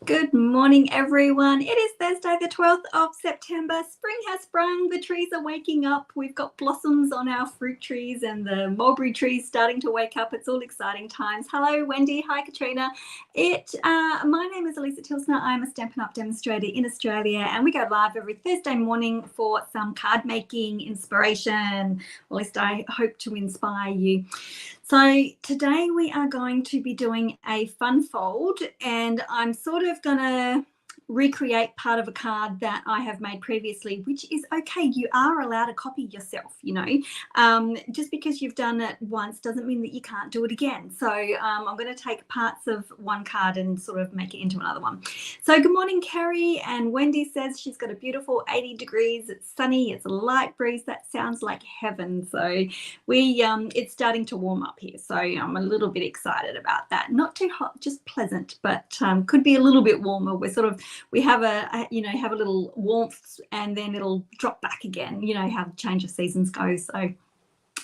Good morning, everyone. It is Thursday, the 12th of September. Spring has sprung. The trees are waking up. We've got blossoms on our fruit trees and the mulberry trees starting to wake up. It's all exciting times. Hello, Wendy. Hi, Katrina. My name is Alisa Tilsner. I'm a Stampin' Up demonstrator in Australia, and we go live every Thursday morning for some card making inspiration. Or at least I hope to inspire you. So today we are going to be doing a fun fold, and I'm sort of going to recreate part of a card that I have made previously, which is okay. You are allowed to copy yourself, just because you've done it once doesn't mean that you can't do it again. So I'm going to take parts of one card and sort of make it into another one. So good morning, Carrie. And Wendy says she's got a beautiful 80 degrees. It's sunny. It's a light breeze. That sounds like heaven. So it's starting to warm up here. So I'm a little bit excited about that. Not too hot, just pleasant, but could be a little bit warmer. We have a little warmth, and then it'll drop back again, how the change of seasons goes. So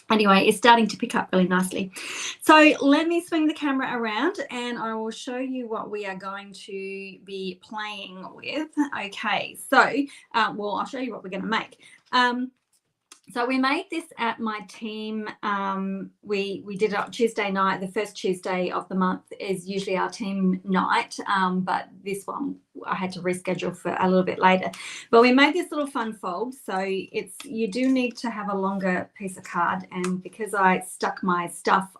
anyway, it's starting to pick up really nicely. So let me swing the camera around and I will show you what we are going to be playing with. Okay, so I'll show you what we're going to make. So we made this at my team. We did it on Tuesday night. The first Tuesday of the month is usually our team night, but this one I had to reschedule for a little bit later. But we made this little fun fold. So you do need to have a longer piece of card, and because I stuck my stuff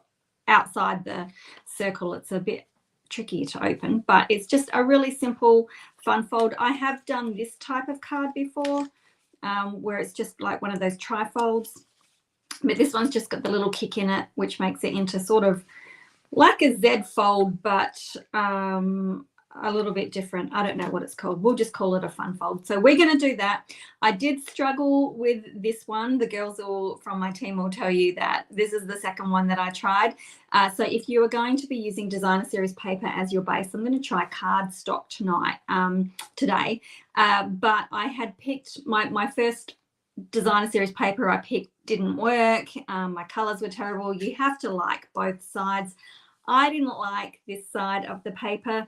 outside the circle, it's a bit tricky to open, but it's just a really simple fun fold. I have done this type of card before. Where it's just like one of those trifolds, but this one's just got the little kick in it, which makes it into sort of like a Z fold, but a little bit different. I don't know what it's called. We'll just call it a fun fold. So we're going to do that. I did struggle with this one. The girls from my team will tell you that this is the second one that I tried. So if you are going to be using designer series paper as your base, I'm going to try cardstock today. But I had picked my first designer series paper I picked didn't work. My colors were terrible. You have to like both sides. I didn't like this side of the paper.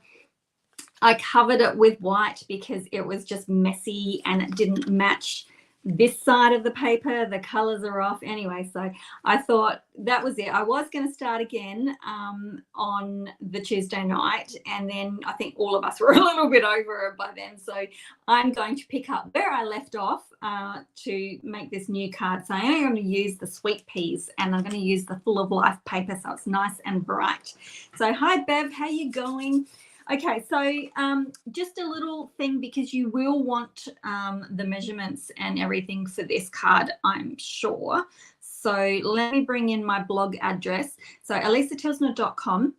I covered it with white because it was just messy and it didn't match this side of the paper. The colors are off anyway. So I thought that was it. I was going to start again on the Tuesday night, and then I think all of us were a little bit over it by then. So I'm going to pick up where I left off to make this new card. So I'm going to use the sweet peas, and I'm going to use the full of life paper so it's nice and bright. So hi Bev, how you going? Okay, so just a little thing, because you will want the measurements and everything for this card, I'm sure. So let me bring in my blog address. So alisatilsner.com.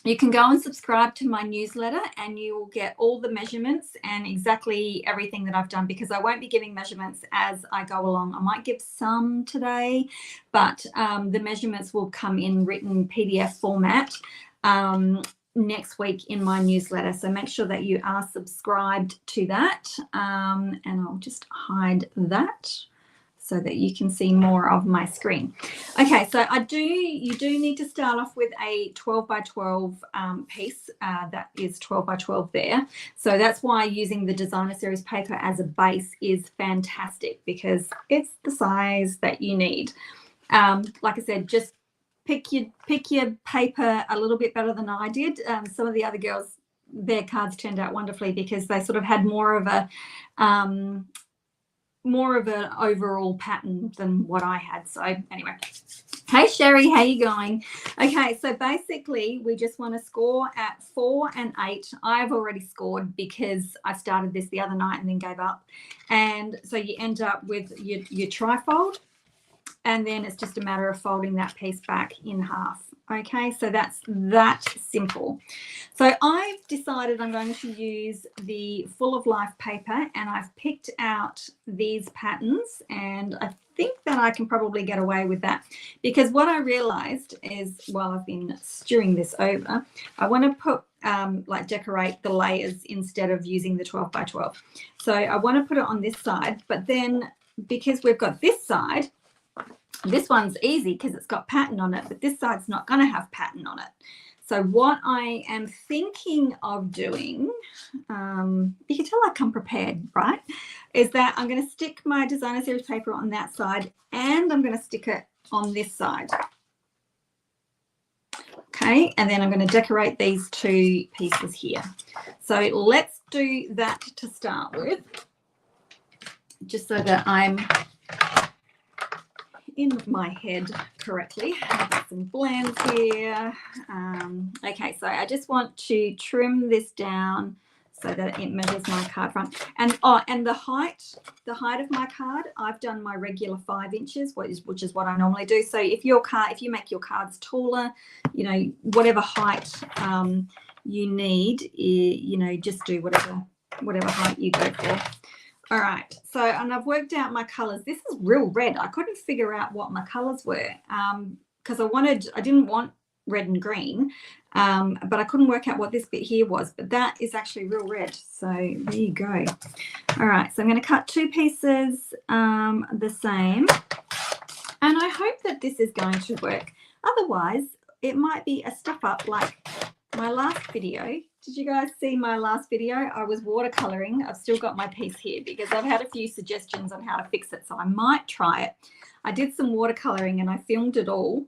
You can go and subscribe to my newsletter and you will get all the measurements and exactly everything that I've done, because I won't be giving measurements as I go along. I might give some today, but the measurements will come in written PDF format next week in my newsletter. So make sure that you are subscribed to that, and I'll just hide that so that you can see more of my screen. Okay, so you do need to start off with a 12 by 12 piece. That is 12 by 12 there. So that's why using the designer series paper as a base is fantastic, because it's the size that you need. Like I said, just pick your paper a little bit better than I did. Some of the other girls, their cards turned out wonderfully because they sort of had more of an overall pattern than what I had. So anyway, hey Sherry, how you going? Okay, so basically we just want to score at 4 and 8. I've already scored because I started this the other night and then gave up. And so you end up with your trifold, and then it's just a matter of folding that piece back in half. Okay, so that's that simple. So I've decided I'm going to use the full of life paper, and I've picked out these patterns, and I think that I can probably get away with that, because what I realized is, while I've been stewing this over, I want to put decorate the layers instead of using the 12 by 12. So I want to put it on this side, but then because we've got this side, this one's easy because it's got pattern on it, but this side's not going to have pattern on it. So what I am thinking of doing, you can tell I come prepared, right? Is that I'm going to stick my designer series paper on that side and I'm going to stick it on this side. Okay, and then I'm going to decorate these two pieces here. So let's do that to start with, just so that I'm in my head correctly. I've got some blends here. Okay, so I just want to trim this down so that it measures my card front. And the height of my card, I've done my regular 5 inches, which is what I normally do. So if you make your cards taller, you know, whatever height you need, you know, just do whatever height you go for. All right, so, and I've worked out my colors. This is real red. I couldn't figure out what my colors were because I didn't want red and green, but I couldn't work out what this bit here was, but that is actually real red. So there you go. All right, so I'm going to cut 2 pieces the same, and I hope that this is going to work. Otherwise, it might be a stuff up like my last video. Did you guys see my last video? I was watercoloring. I've still got my piece here because I've had a few suggestions on how to fix it, so I might try it. I did some watercoloring and I filmed it all,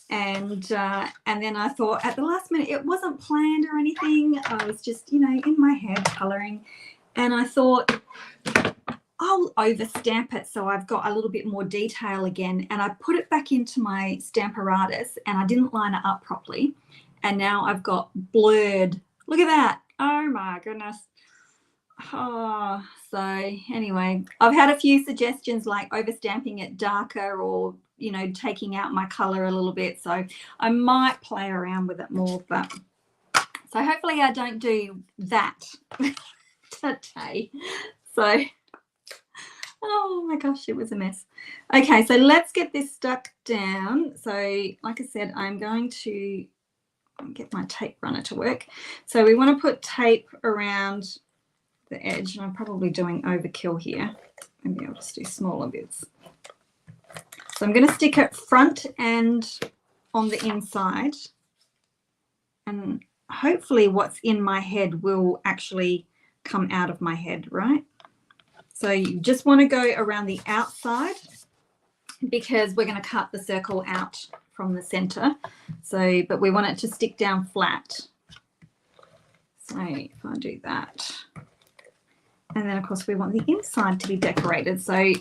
and then I thought at the last minute, it wasn't planned or anything. I was just, you know, in my head coloring, and I thought I'll overstamp it so I've got a little bit more detail again, and I put it back into my Stamparatus and I didn't line it up properly, and now I've got blurred. Look at that. Oh my goodness. Oh, so anyway, I've had a few suggestions like overstamping it darker, or, you know, taking out my color a little bit. So I might play around with it more, but so hopefully I don't do that today. So, oh my gosh, it was a mess. Okay, so let's get this stuck down. So like I said, I'm going to get my tape runner to work. So we want to put tape around the edge, and I'm probably doing overkill here. Maybe I'll just do smaller bits. So I'm going to stick it front and on the inside, and hopefully what's in my head will actually come out of my head, right? So you just want to go around the outside because we're going to cut the circle out from the center. So, but we want it to stick down flat. So if I do that, and then of course we want the inside to be decorated. So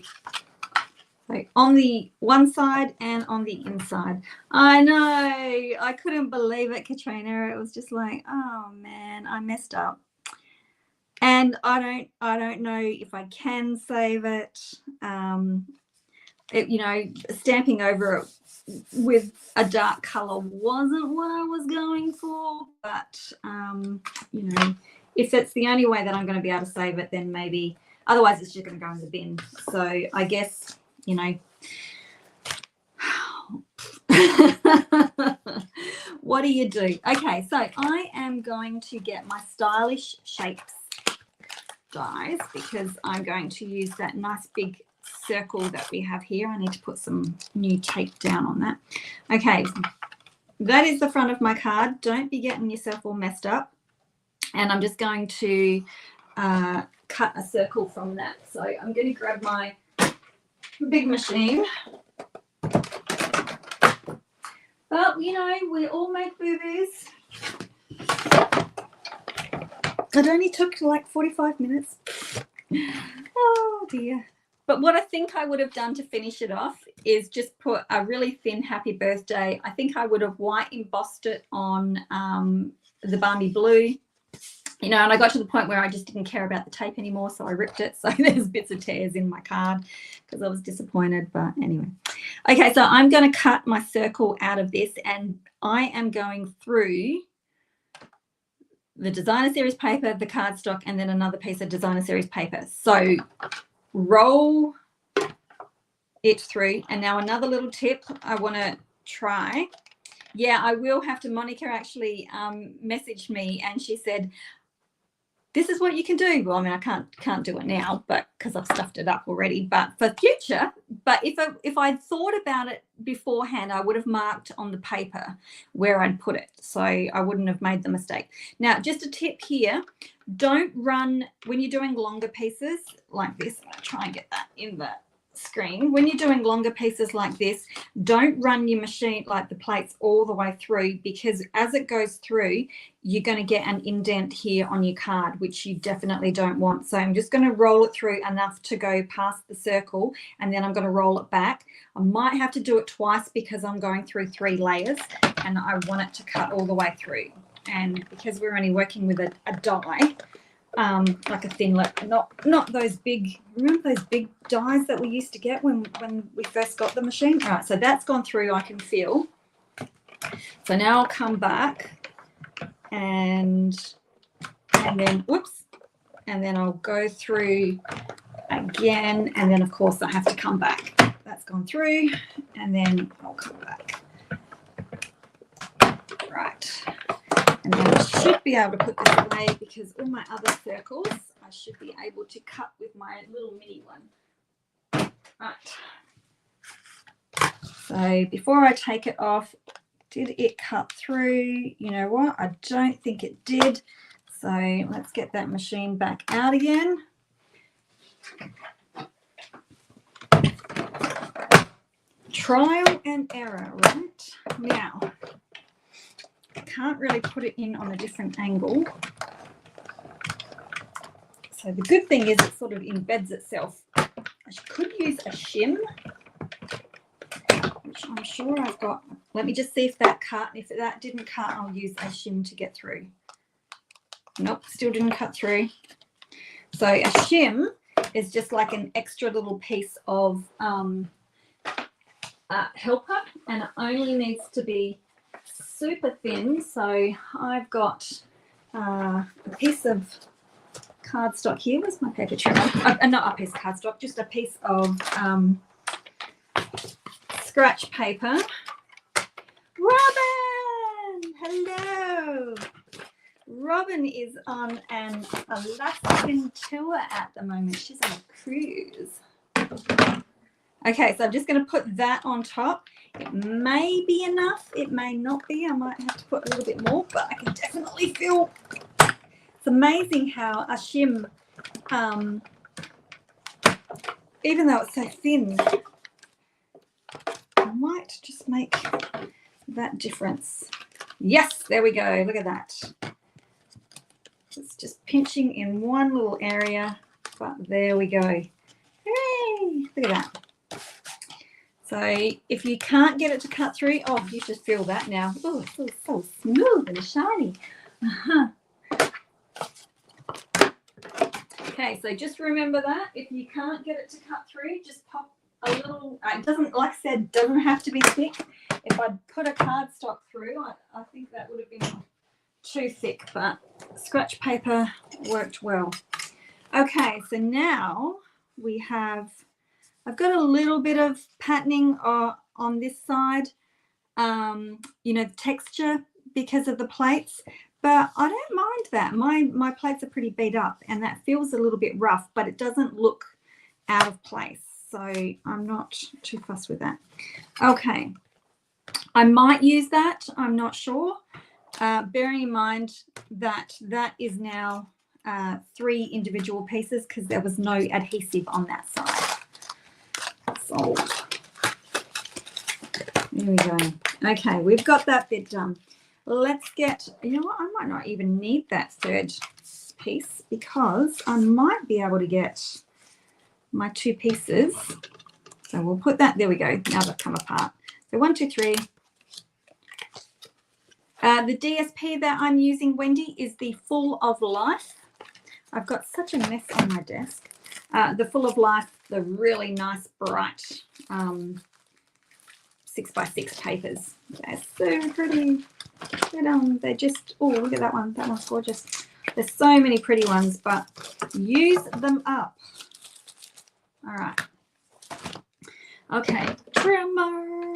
on the one side and on the inside. I know, I couldn't believe it, Katrina. It was just like, oh man, I messed up. And I don't know if I can save it. You know, stamping over it with a dark color wasn't what I was going for, but you know, if it's the only way that I'm going to be able to save it, then maybe, otherwise it's just going to go in the bin. So I guess, you know, what do you do? Okay, so I am going to get my Stylish Shapes dies because I'm going to use that nice big circle that we have here. I need to put some new tape down on that. Okay, that is the front of my card. Don't be getting yourself all messed up. And I'm just going to cut a circle from that. So I'm going to grab my big machine. But, you know, we all make boo-boos. It only took like 45 minutes. Oh, dear. But what I think I would have done to finish it off is just put a really thin happy birthday. I think I would have white embossed it on the Balmy Blue. You know, and I got to the point where I just didn't care about the tape anymore, so I ripped it. So there's bits of tears in my card because I was disappointed. But anyway. Okay, so I'm going to cut my circle out of this, and I am going through the designer series paper, the cardstock, and then another piece of designer series paper. So roll it through. And now another little tip I want to try. Yeah, I will have to. Monica actually messaged me and she said, this is what you can do. Well, I mean, I can't do it now, but because I've stuffed it up already. But for future, but if I'd thought about it beforehand, I would have marked on the paper where I'd put it, so I wouldn't have made the mistake. Now, just a tip here: don't run when you're doing longer pieces like this. I'm gonna try and get that in the screen. When you're doing longer pieces like this, don't run your machine, like the plates, all the way through, because as it goes through, you're going to get an indent here on your card, which you definitely don't want. So I'm just going to roll it through enough to go past the circle, and then I'm going to roll it back. I might have to do it twice because I'm going through 3 layers and I want it to cut all the way through. And because we're only working with a die, like a thin lip, not those big, remember those big dies that we used to get when we first got the machine? All right, so that's gone through, I can feel. So now I'll come back and then, whoops, and then I'll go through again, and then of course I have to come back. That's gone through, and then I'll come back. Right. And then I should be able to put this away because all my other circles I should be able to cut with my little mini one. Right. So before I take it off, did it cut through? You know what? I don't think it did. So let's get that machine back out again. Trial and error, right? Now, I can't really put it in on a different angle. So the good thing is it sort of embeds itself. I could use a shim, which I'm sure I've got. Let me just see if that cut. If that didn't cut, I'll use a shim to get through. Nope, still didn't cut through. So a shim is just like an extra little piece of helper, and it only needs to be super thin. So I've got a piece of cardstock here. Where's my paper trimmer? Not a piece of cardstock, just a piece of scratch paper. Robin, hello. Robin is on an Alaskan tour at the moment. She's on a cruise. Okay, so I'm just going to put that on top. It may be enough. It may not be. I might have to put a little bit more, but I can definitely feel. It's amazing how a shim, even though it's so thin, might just make that difference. Yes, there we go. Look at that. It's just pinching in one little area, but there we go. Hey, look at that. So if you can't get it to cut through, oh, you should feel that now. Oh, it feels so smooth and shiny. Okay, so just remember that. If you can't get it to cut through, just pop a little, it doesn't, like I said, doesn't have to be thick. If I'd put a cardstock through, I think that would have been too thick, but scratch paper worked well. Okay, so now we have, I've got a little bit of patterning on this side, you know, the texture because of the plates, but I don't mind that. My plates are pretty beat up and that feels a little bit rough, but it doesn't look out of place. So I'm not too fussed with that. Okay, I might use that. I'm not sure. Bearing in mind that that is now 3 individual pieces because there was no adhesive on that side. So there we go. Okay, we've got that bit done. Let's get, you know what, I might not even need that 3rd piece because I might be able to get my 2 pieces. So we'll put that, there we go, now they've come apart. So 1, 2, 3. The DSP that I'm using, Wendy, is the Full of Life. I've got such a mess on my desk. The Full of Life, the really nice, bright 6x6 papers. They're so pretty. They're just, oh, look at that one. That one's gorgeous. There's so many pretty ones, but use them up. All right. Okay, trimmer.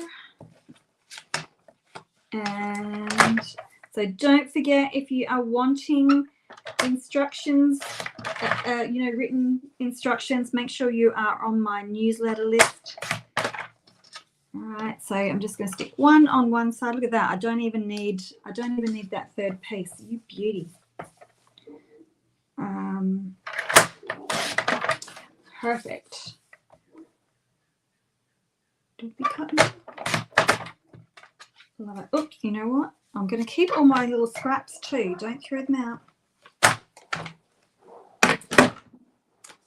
And so don't forget, if you are wanting instructions, you know, written instructions, make sure you are on my newsletter list. All right, so I'm just going to stick one on one side. Look at that. I don't even need that third piece. You beauty. Perfect. Don't be cutting. Love it. Oh, you know what? I'm going to keep all my little scraps too. Don't throw them out.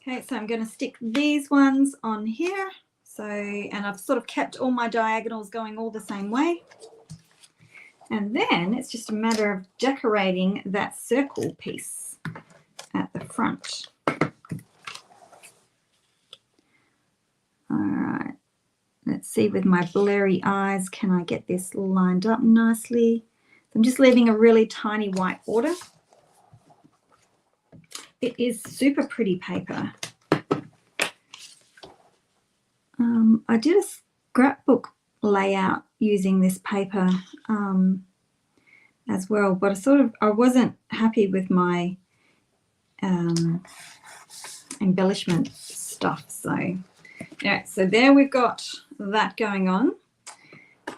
Okay, so I'm going to stick these ones on here. So, and I've sort of kept all my diagonals going all the same way. And then it's just a matter of decorating that circle piece at the front. All right, let's see with my blurry eyes, can I get this lined up nicely? I'm just leaving a really tiny white border. It is super pretty paper. I did a scrapbook layout using this paper as well, but I wasn't happy with my embellishment stuff. So yeah, so there we've got that going on.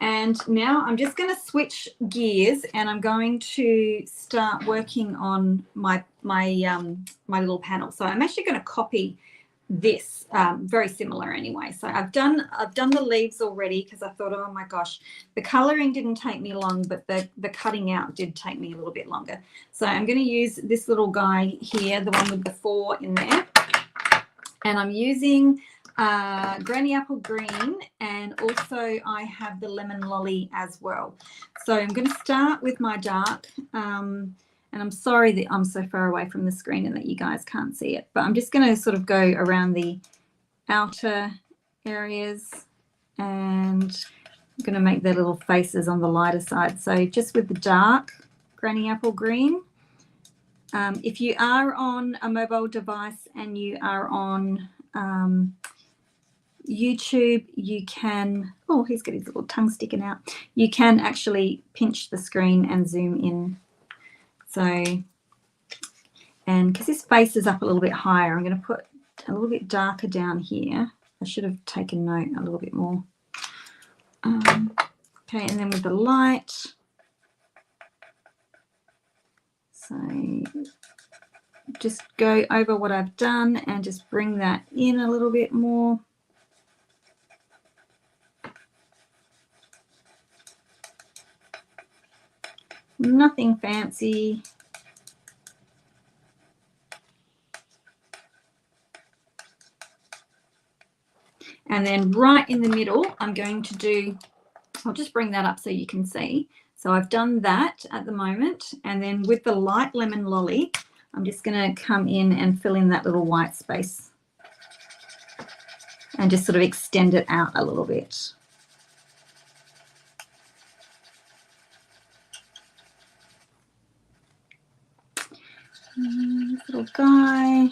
And now I'm just going to switch gears and I'm going to start working on my little panel. So I'm actually going to copy this, very similar anyway. So I've done the leaves already because I thought, oh my gosh, the coloring didn't take me long, but the cutting out did take me a little bit longer. So I'm going to use this little guy here, the one with the 4 in there, and I'm using Granny Apple Green, and also I have the Lemon Lolly as well. So I'm going to start with my dark, and I'm sorry that I'm so far away from the screen and that you guys can't see it, but I'm just going to sort of go around the outer areas, and I'm going to make their little faces on the lighter side. So just with the dark Granny Apple Green. If you are on a mobile device and you are on YouTube, you can, oh, he's got his little tongue sticking out. You can actually pinch the screen and zoom in. So, and because his face is up a little bit higher, I'm going to put a little bit darker down here. I should have taken note a little bit more. Okay, and then with the light, so just go over what I've done and just bring that in a little bit more. Nothing fancy. And then right in the middle, I'm going to do, I'll just bring that up so you can see. So I've done that at the moment. And then with the light Lemon Lolly, I'm just going to come in and fill in that little white space and just sort of extend it out a little bit. This little guy.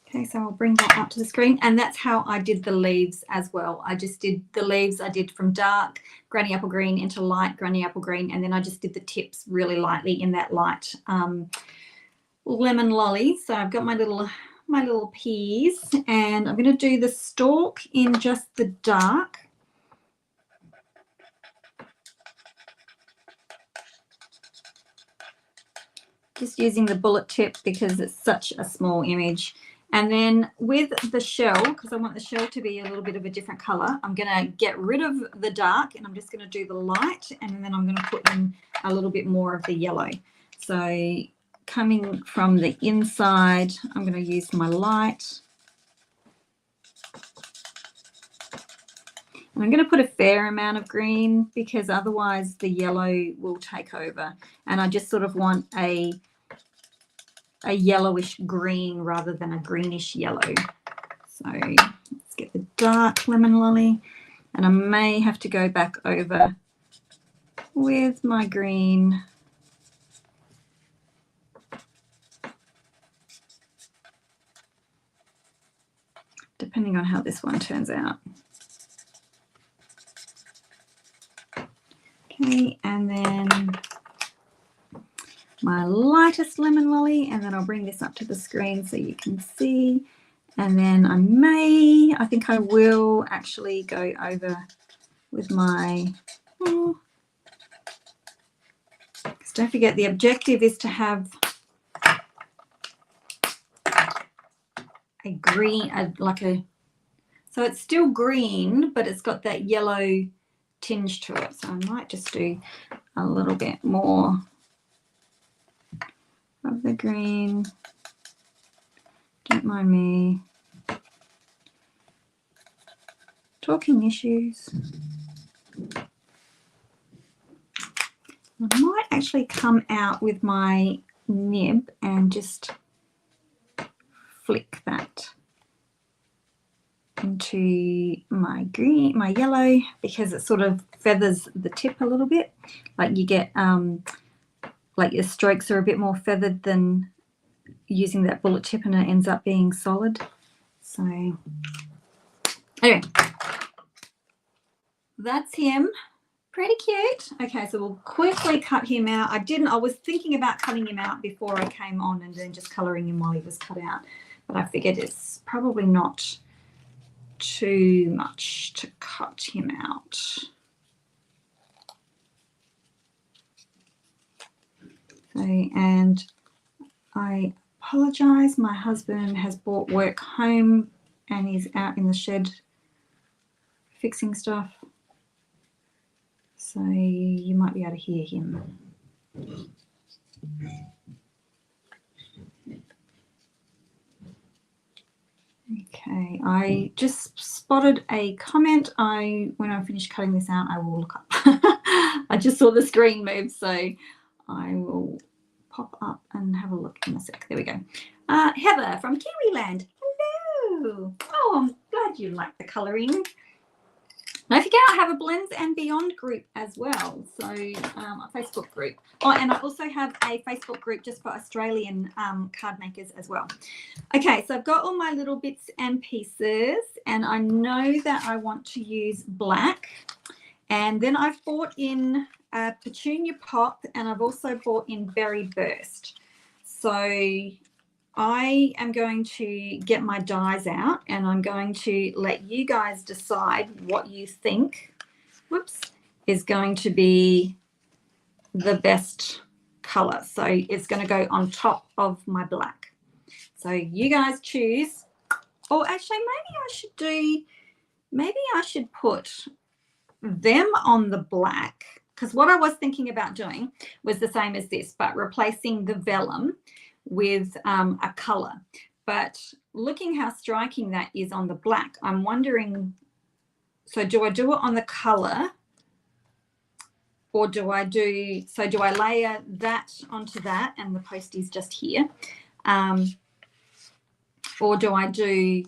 Okay, so I'll bring that up to the screen, and that's how I did the leaves as well. I just did the leaves, I did from dark Granny Apple Green into light Granny Apple Green, and then I just did the tips really lightly in that light Lemon Lolly. So I've got my little peas, and I'm going to do the stalk in just the dark. Just using the bullet tip because it's such a small image. And then with the shell, because I want the shell to be a little bit of a different color, I'm going to get rid of the dark and I'm just going to do the light, and then I'm going to put in a little bit more of the yellow. So coming from the inside, I'm going to use my light. And I'm going to put a fair amount of green because otherwise the yellow will take over. And I just sort of want a yellowish green rather than a greenish yellow. So let's get the dark Lemon Lolly, and I may have to go back over with my green. Depending on how this one turns out. Okay, and then my lightest lemon lolly, and then I'll bring this up to the screen so you can see. And then I think I will actually go over with my, because don't forget the objective is to have a green, so it's still green, but it's got that yellow tinge to it. So I might just do a little bit more of the green. Don't mind me. Talking issues. I might actually come out with my nib and just flick that into my green, my yellow, because it sort of feathers the tip a little bit. Like you get, like your strokes are a bit more feathered than using that bullet tip, and it ends up being solid. So anyway, that's him. Pretty cute. Okay, so we'll quickly cut him out. I was thinking about cutting him out before I came on and then just colouring him while he was cut out, but I figured it's probably not too much to cut him out. So, and I apologise, my husband has brought work home and he's out in the shed fixing stuff, so you might be able to hear him. Okay, I just spotted a comment. When I finish cutting this out, I will look up. I just saw the screen move, so I will pop up and have a look in a sec. There we go. Heather from Kiwiland. Hello. Oh, I'm glad you like the colouring. Don't forget, I have a Blends and Beyond group as well, so a Facebook group. Oh, and I also have a Facebook group just for Australian card makers as well. Okay, so I've got all my little bits and pieces, and I know that I want to use black. And then I've bought in a Petunia Pop, and I've also bought in Berry Burst. So I am going to get my dies out, and I'm going to let you guys decide what you think, is going to be the best color. So it's going to go on top of my black. So you guys choose. Or actually, maybe I should put them on the black, because what I was thinking about doing was the same as this, but replacing the vellum with a color. But looking how striking that is on the black, I'm wondering, so do I do it on the color, or do I layer that onto that and the posties just here, or do I do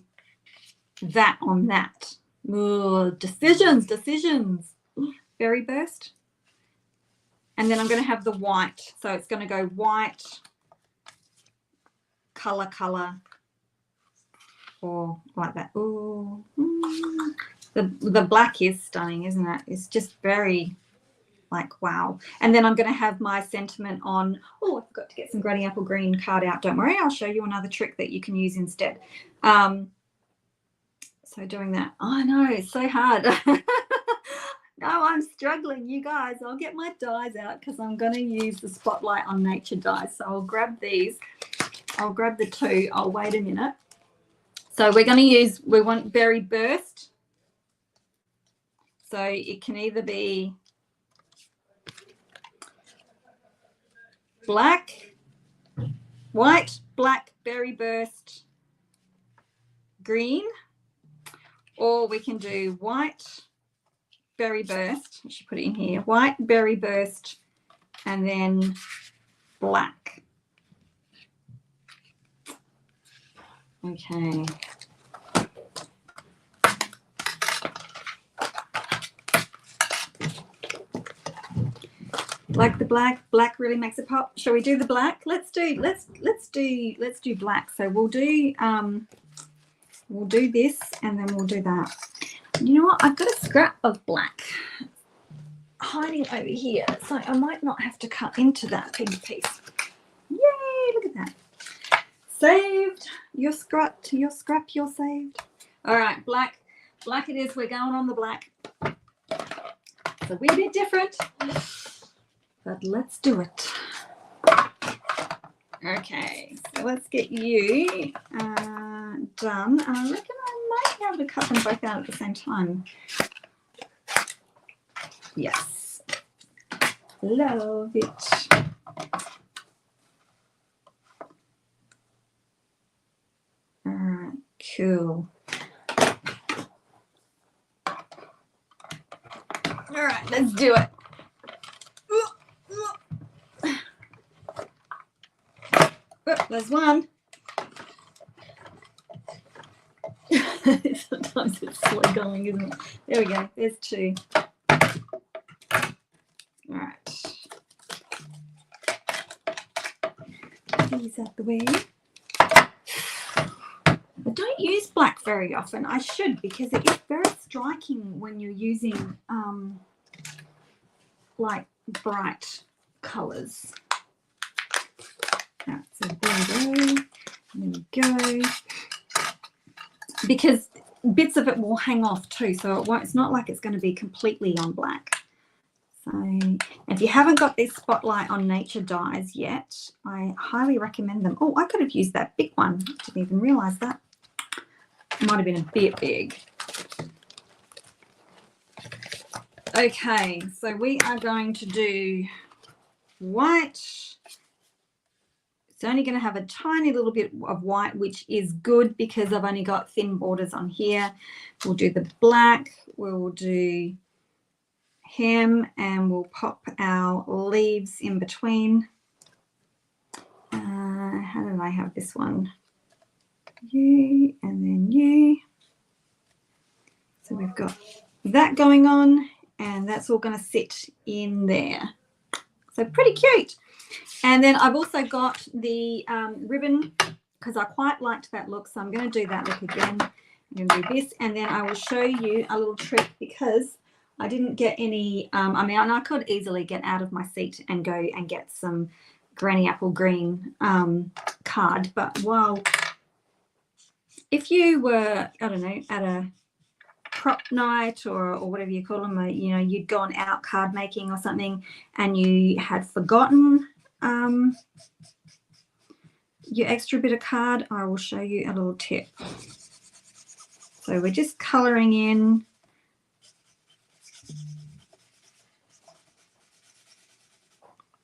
that on that? Ooh, decisions. Berry Burst. And then I'm going to have the white, so it's going to go white, color, or like that. Ooh, the black is stunning, isn't it? It's just very, like, wow. And then I'm going to have my sentiment on, oh, I forgot to get some Granny Apple Green card out. Don't worry, I'll show you another trick that you can use instead. So doing that, I know, it's so hard. No, I'm struggling, you guys. I'll get my dies out because I'm going to use the Spotlight on Nature dies. So I'll grab these. I'll grab the two. I'll wait a minute. So we're going to use, we want Berry Burst. So it can either be black, white, black, Berry Burst, green, or we can do white, Berry Burst. I should put it in here. White, Berry Burst, and then black. Okay. Like the black. Black really makes it pop. Shall we do the black? Let's do black. So we'll do this, and then we'll do that. You know what? I've got a scrap of black. hiding over here, so I might not have to cut into that big piece. Yay, look at that. Saved. You're scrapped, you're saved. All right, black it is. We're going on the black. It's a wee bit different, but let's do it. Okay, so let's get you done. I reckon I might be able to cut them both out at the same time. Yes. Love it. All right, cool. All right, let's do it. Oh, there's one. Sometimes it's slow going, isn't it? There we go. There's two. All right. These out the way. I don't use black very often. I should, because it is very striking when you're using like bright colours. Right, so there we go. There we go. Because bits of it will hang off too, so it won't, it's not like it's going to be completely on black. So if you haven't got this Spotlight on Nature dies yet, I highly recommend them. Oh, I could have used that big one. Didn't even realise that. It might have been a bit big. Okay, so we are going to do white. It's only going to have a tiny little bit of white, which is good because I've only got thin borders on here. We'll do the black. We'll do hem, and we'll pop our leaves in between. How did I have this one? You and then you. So we've got that going on, and that's all going to sit in there. So pretty cute. And then I've also got the ribbon, because I quite liked that look, so I'm going to do that look again. I'm going to do this, and then I will show you a little trick, because I didn't get any, I mean, I could easily get out of my seat and go and get some Granny Apple Green card, but if you were, I don't know, at a prop night or whatever you call them, you know, you'd gone out card making or something and you had forgotten your extra bit of card, I will show you a little tip. So we're just colouring in.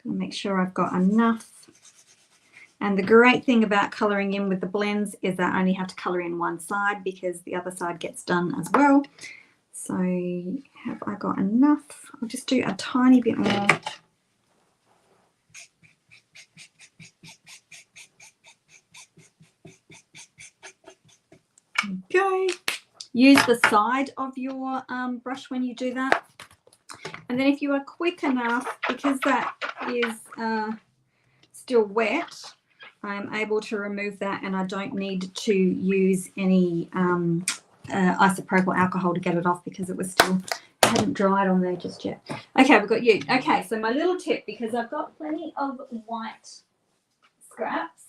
Make sure I've got enough. And the great thing about colouring in with the blends is that I only have to colour in one side, because the other side gets done as well. So have I got enough? I'll just do a tiny bit more. Go. Use the side of your brush when you do that. And then if you are quick enough, because that is still wet, I'm able to remove that, and I don't need to use any isopropyl alcohol to get it off, because it was still, it hadn't dried on there just yet. Okay, we've got you. Okay, so my little tip, because I've got plenty of white scraps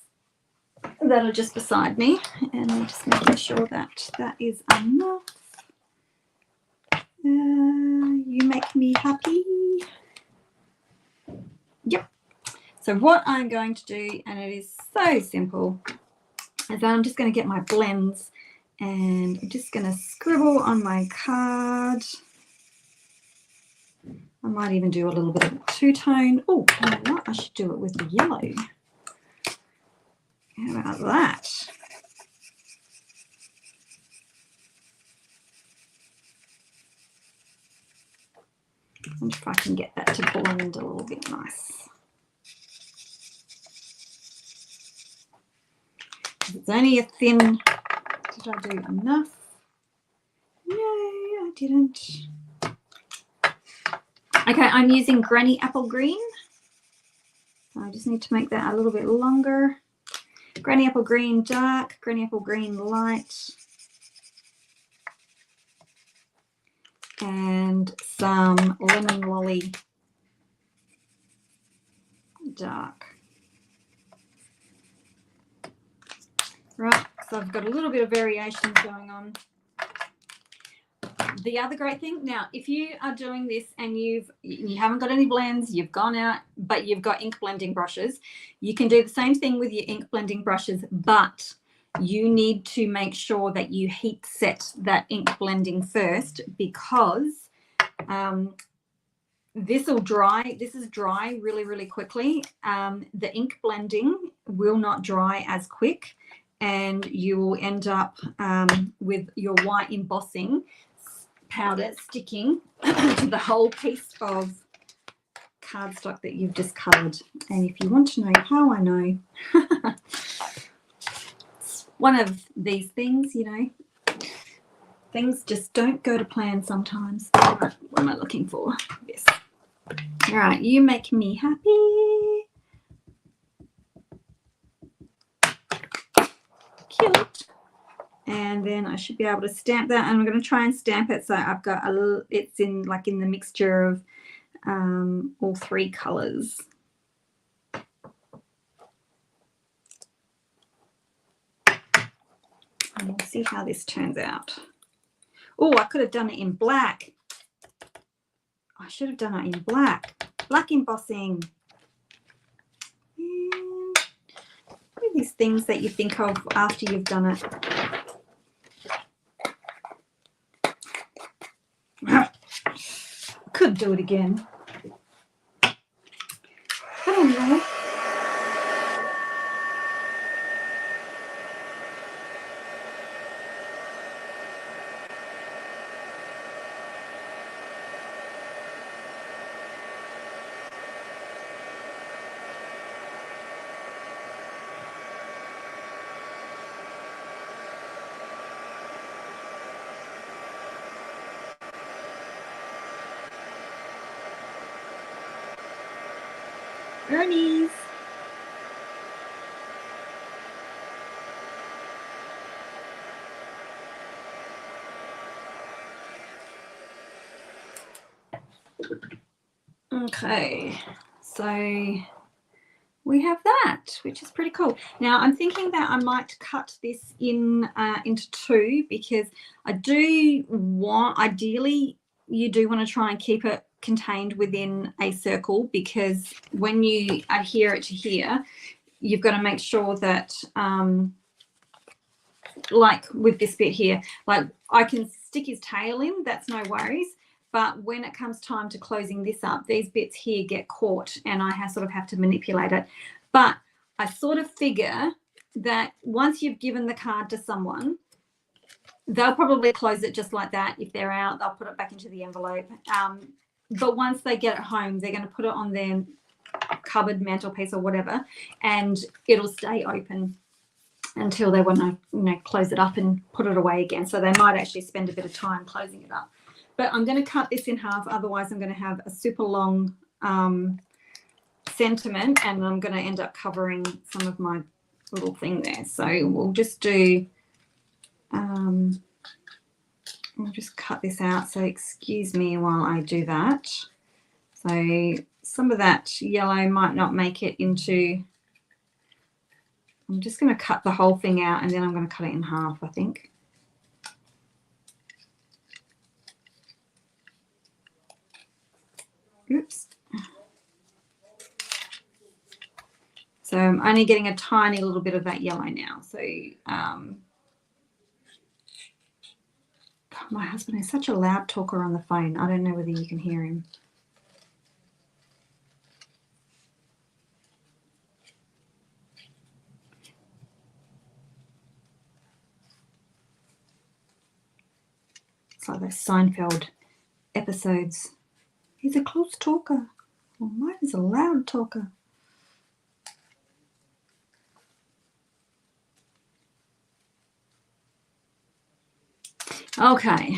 that are just beside me, and I'm just making sure that that is enough. You make me happy. Yep. So what I'm going to do, and it is so simple, is that I'm just going to get my blends, and I'm just going to scribble on my card. I might even do a little bit of a two-tone. Oh, you know what? I should do it with the yellow. How about that? I wonder if I can get that to blend a little bit nice. It's only a thin. Did I do enough? No, I didn't. Okay, I'm using Granny Apple Green. I just need to make that a little bit longer. Granny Apple Green dark, Granny Apple Green light. and some Lemon Lolly dark. Right, so I've got a little bit of variations going on. The other great thing, now, if you are doing this and you haven't got any blends, you've gone out, but you've got ink blending brushes, you can do the same thing with your ink blending brushes, but you need to make sure that you heat set that ink blending first, because this will dry. This is dry really, really quickly. The ink blending will not dry as quick, and you will end up with your white embossing powder sticking to the whole piece of cardstock that you've just coloured. And if you want to know how I know, it's one of these things, you know, things just don't go to plan sometimes. What am I looking for? This. All right, you make me happy. Cute. And then I should be able to stamp that, and I'm going to try and stamp it so I've got a little, it's in like in the mixture of all three colors. And we'll see how this turns out. Oh, I could have done it in black. I should have done it in black embossing. And these things that you think of after you've done it. Could do it again. I don't know. Ernie's. Okay, so we have that, which is pretty cool. Now I'm thinking that I might cut this in into two, because I do want, ideally you do want to try and keep it contained within a circle, because when you adhere it to here, you've got to make sure that like with this bit here, like I can stick his tail in, that's no worries, but when it comes time to closing this up, these bits here get caught and I sort of have to manipulate it. But I sort of figure that once you've given the card to someone, they'll probably close it just like that. If they're out, they'll put it back into the envelope. But once they get it home, they're going to put it on their cupboard, mantelpiece or whatever, and it'll stay open until they want to, you know, close it up and put it away again. So they might actually spend a bit of time closing it up. But I'm going to cut this in half, otherwise I'm going to have a super long sentiment, and I'm going to end up covering some of my little thing there. So we'll just do, we'll just cut this out. So excuse me while I do that. So some of that yellow might not make it into, I'm just going to cut the whole thing out, and then I'm going to cut it in half, I think. Oops. So I'm only getting a tiny little bit of that yellow now. So God, my husband is such a loud talker on the phone. I don't know whether you can hear him. It's like those Seinfeld episodes. He's a close talker. Well, mine is a loud talker. Okay.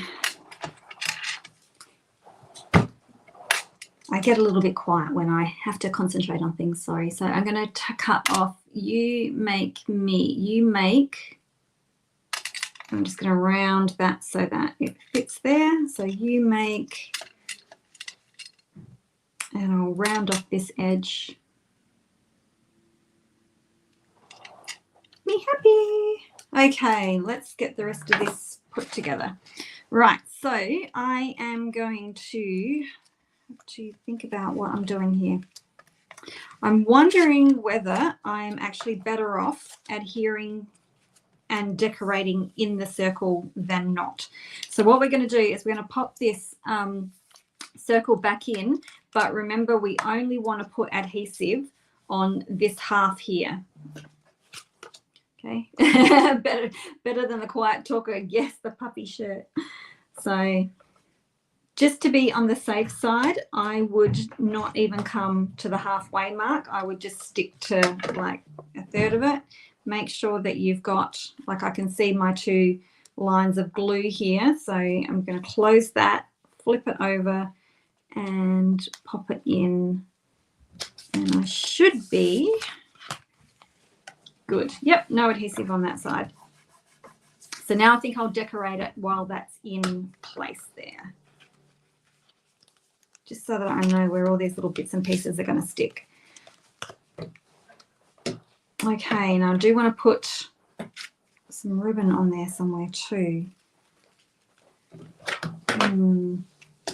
I get a little bit quiet when I have to concentrate on things, sorry. So I'm going to cut off, you make me, you make I'm just going to round that so that it fits there. So you make, and I'll round off this edge. Me happy. Okay, let's get the rest of this put together. Right, so I am going to think about what I'm doing here. I'm wondering whether I'm actually better off adhering and decorating in the circle than not. So what we're going to do is we're going to pop this circle back in, but remember we only want to put adhesive on this half here. Okay, better than the quiet talker. Yes, the puppy shirt. So just to be on the safe side, I would not even come to the halfway mark. I would just stick to like a third of it. Make sure that you've got, like I can see my 2 lines of glue here. So I'm going to close that, flip it over and pop it in. And I should be good. Yep, no adhesive on that side. So now I think I'll decorate it while that's in place there. Just so that I know where all these little bits and pieces are going to stick. Okay, now I do want to put some ribbon on there somewhere too,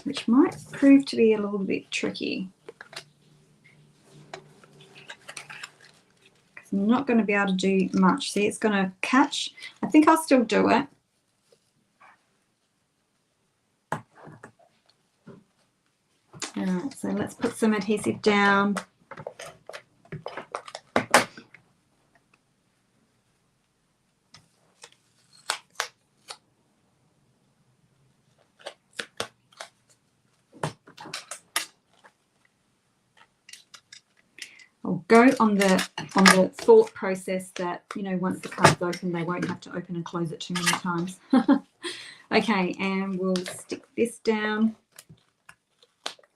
which might prove to be a little bit tricky. Because I'm not going to be able to do much. See, it's going to catch. I think I'll still do it. All right, so let's put some adhesive down. I'll go on the thought process that, you know, once the card's open, they won't have to open and close it too many times. Okay, and we'll stick this down.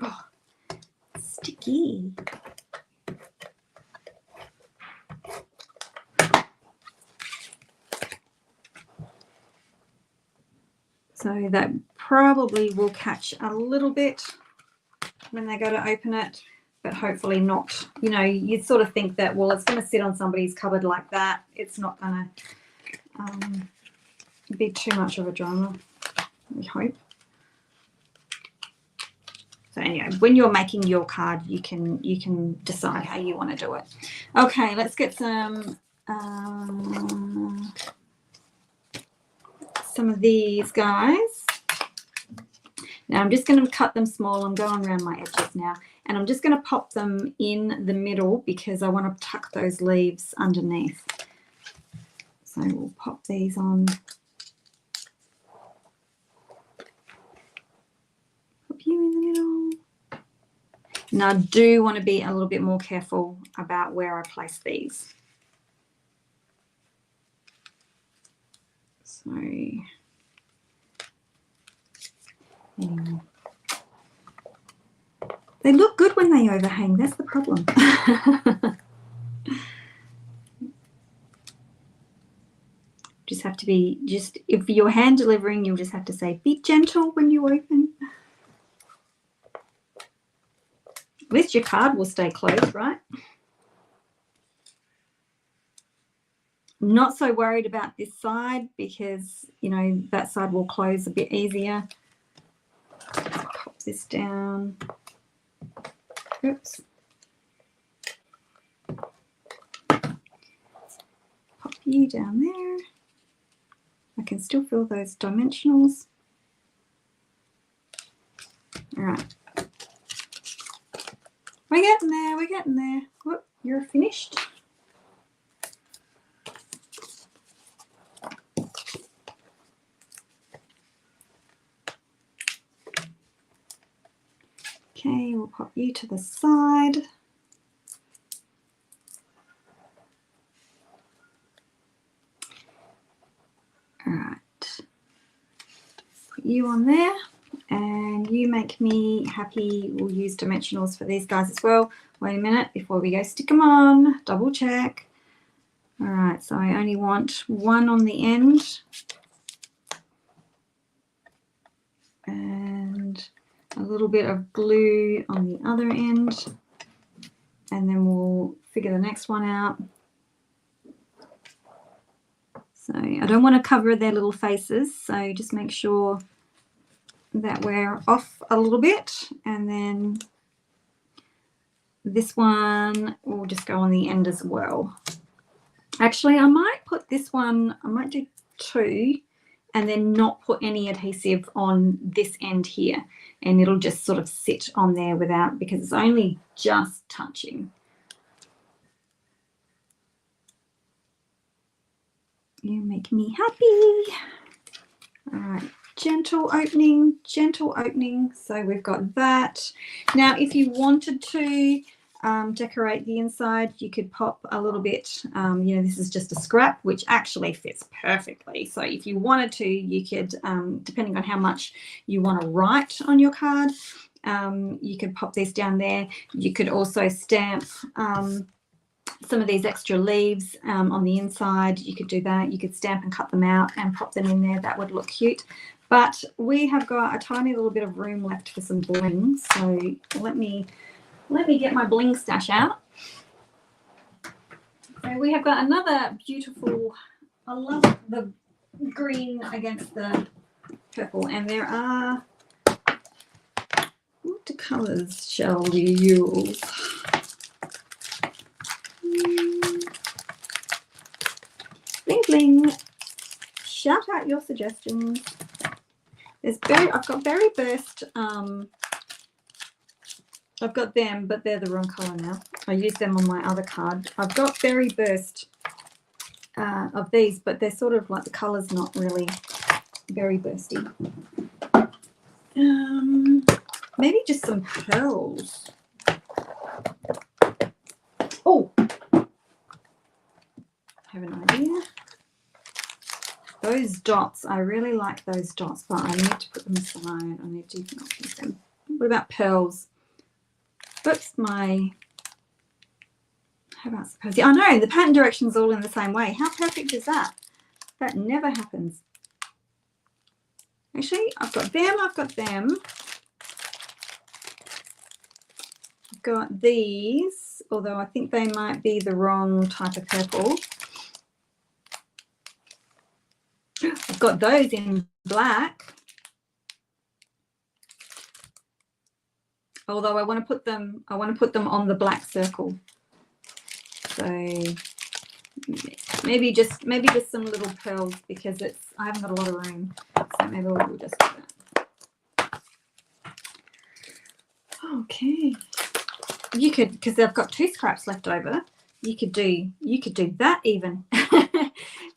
Oh, sticky. So that probably will catch a little bit when they go to open it, but hopefully not. You know, you'd sort of think that, well, it's going to sit on somebody's cupboard like that. It's not going to be too much of a drama, we hope. So anyway, when you're making your card, you can decide how you want to do it. Okay, let's get some of these guys. Now I'm just going to cut them small. I'm going around my edges now, and I'm just going to pop them in the middle because I want to tuck those leaves underneath. So we'll pop these on. Pop you in the middle. Now I do want to be a little bit more careful about where I place these. So anyway. They look good when they overhang. That's the problem. Just have to be, if you're hand delivering, you'll just have to say, be gentle when you open. At least your card will stay closed, right? Not so worried about this side because, you know, that side will close a bit easier. Pop this down. Oops. Pop you down there. I can still feel those dimensionals. All right. We're getting there. We're getting there. Whoop, you're finished. Okay, we'll pop you to the side. All right. Put you on there, and you make me happy. We'll use dimensionals for these guys as well. Wait a minute before we go stick them on. Double check. All right, so I only want one on the end. a little bit of glue on the other end, and then we'll figure the next one out. So I don't want to cover their little faces, so just make sure that we're off a little bit, and then this one will just go on the end as well. Actually, I might put this one, I might do 2 and then not put any adhesive on this end here, and it'll just sort of sit on there without, because it's only just touching. You make me happy. All right, gentle opening, gentle opening. So we've got that. Now, if you wanted to decorate the inside, you could pop a little bit, you know, this is just a scrap, which actually fits perfectly. So if you wanted to, you could, depending on how much you want to write on your card, you could pop these down there. You could also stamp some of these extra leaves on the inside. You could do that. You could stamp and cut them out and pop them in there. That would look cute. But we have got a tiny little bit of room left for some bling. So let me get my bling stash out. So we have got another beautiful, I love the green against the purple, and there are, what colours shall we use? Bling bling. Shout out your suggestions. I've got Berry Burst. I've got them, but they're the wrong colour now. I use them on my other card. I've got Berry Burst of these, but they're sort of like, the colour's not really very bursty. Maybe just some pearls. Oh, I have an idea. Those dots, I really like those dots, but I need to put them aside. I need to not use them. What about pearls? Oops, how about suppose? I know the pattern directions all in the same way. How perfect is that? That never happens. Actually, I've got them. I've got these, although I think they might be the wrong type of purple. I've got those in black. Although I want to put them on the black circle. So maybe just some little pearls, because I haven't got a lot of room. So maybe we'll just do that. Okay. You could, because I've got 2 scraps left over, you could do that even.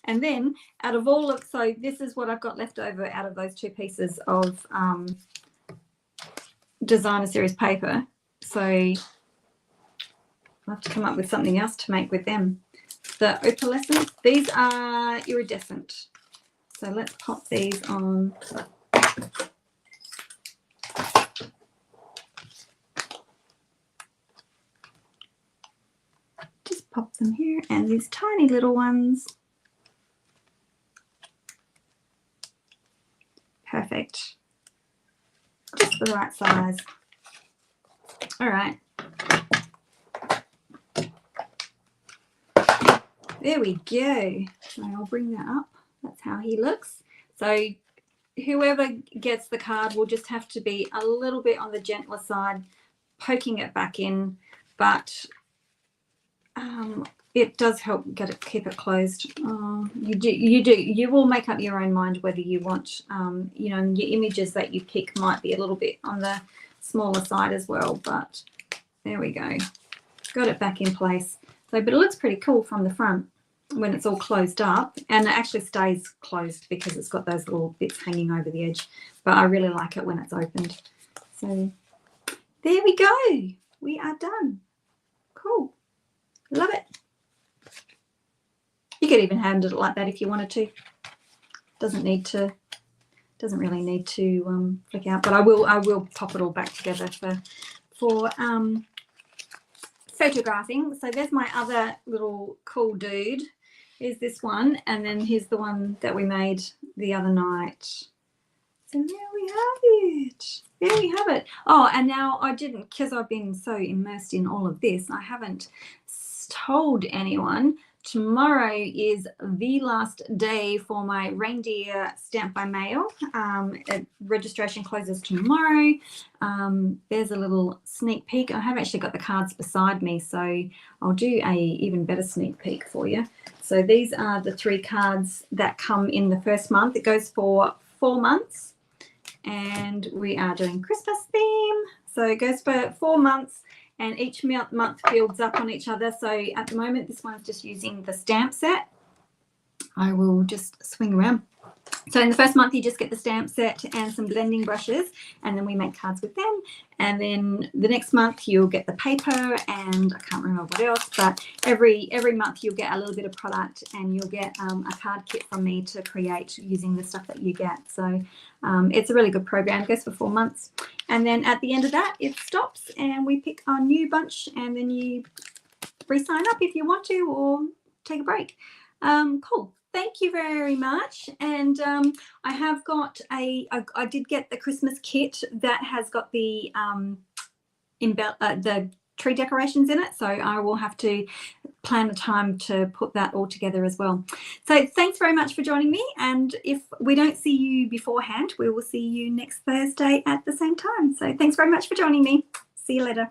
And then out of all of, so this is what I've got left over out of those 2 pieces of designer series paper. So I'll have to come up with something else to make with them. The opalescent, these are iridescent. So let's pop these on. Just pop them here, and these tiny little ones. Perfect. Just the right size. All right. There we go. So I'll bring that up. That's how he looks. So whoever gets the card will just have to be a little bit on the gentler side, poking it back in, but it does help keep it closed. You will make up your own mind whether you want, you know, your images that you pick might be a little bit on the smaller side as well, but there we go. Got it back in place. So, but it looks pretty cool from the front when it's all closed up, and it actually stays closed because it's got those little bits hanging over the edge, but I really like it when it's opened. So there we go. We are done. Cool. Love it. You could even handle it like that if you wanted to. Doesn't really need to flick out, but I will pop it all back together for photographing. So there's my other little cool dude. Here's this one, and then here's the one that we made the other night. So there we have it. there you have it. Oh, and now I didn't, because I've been so immersed in all of this, I haven't told anyone. Tomorrow is the last day for my reindeer stamp by mail. Registration closes tomorrow. There's a little sneak peek. I have actually got the cards beside me, so I'll do a even better sneak peek for you. So these are the 3 cards that come in the first month. It goes for 4 months, and we are doing Christmas theme. So it goes for 4 months. And each month builds up on each other. So at the moment, this one's just using the stamp set. I will just swing around. So in the first month, you just get the stamp set and some blending brushes, and then we make cards with them. And then the next month, you'll get the paper, and I can't remember what else, but every month you'll get a little bit of product, and you'll get a card kit from me to create using the stuff that you get. So it's a really good program. It goes for 4 months. And then at the end of that, it stops, and we pick our new bunch, and then you re-sign up if you want to, or take a break. Cool. Thank you very much. And I have got I did get the Christmas kit that has got the tree decorations in it. So I will have to plan a time to put that all together as well. So thanks very much for joining me. And if we don't see you beforehand, we will see you next Thursday at the same time. So thanks very much for joining me. See you later.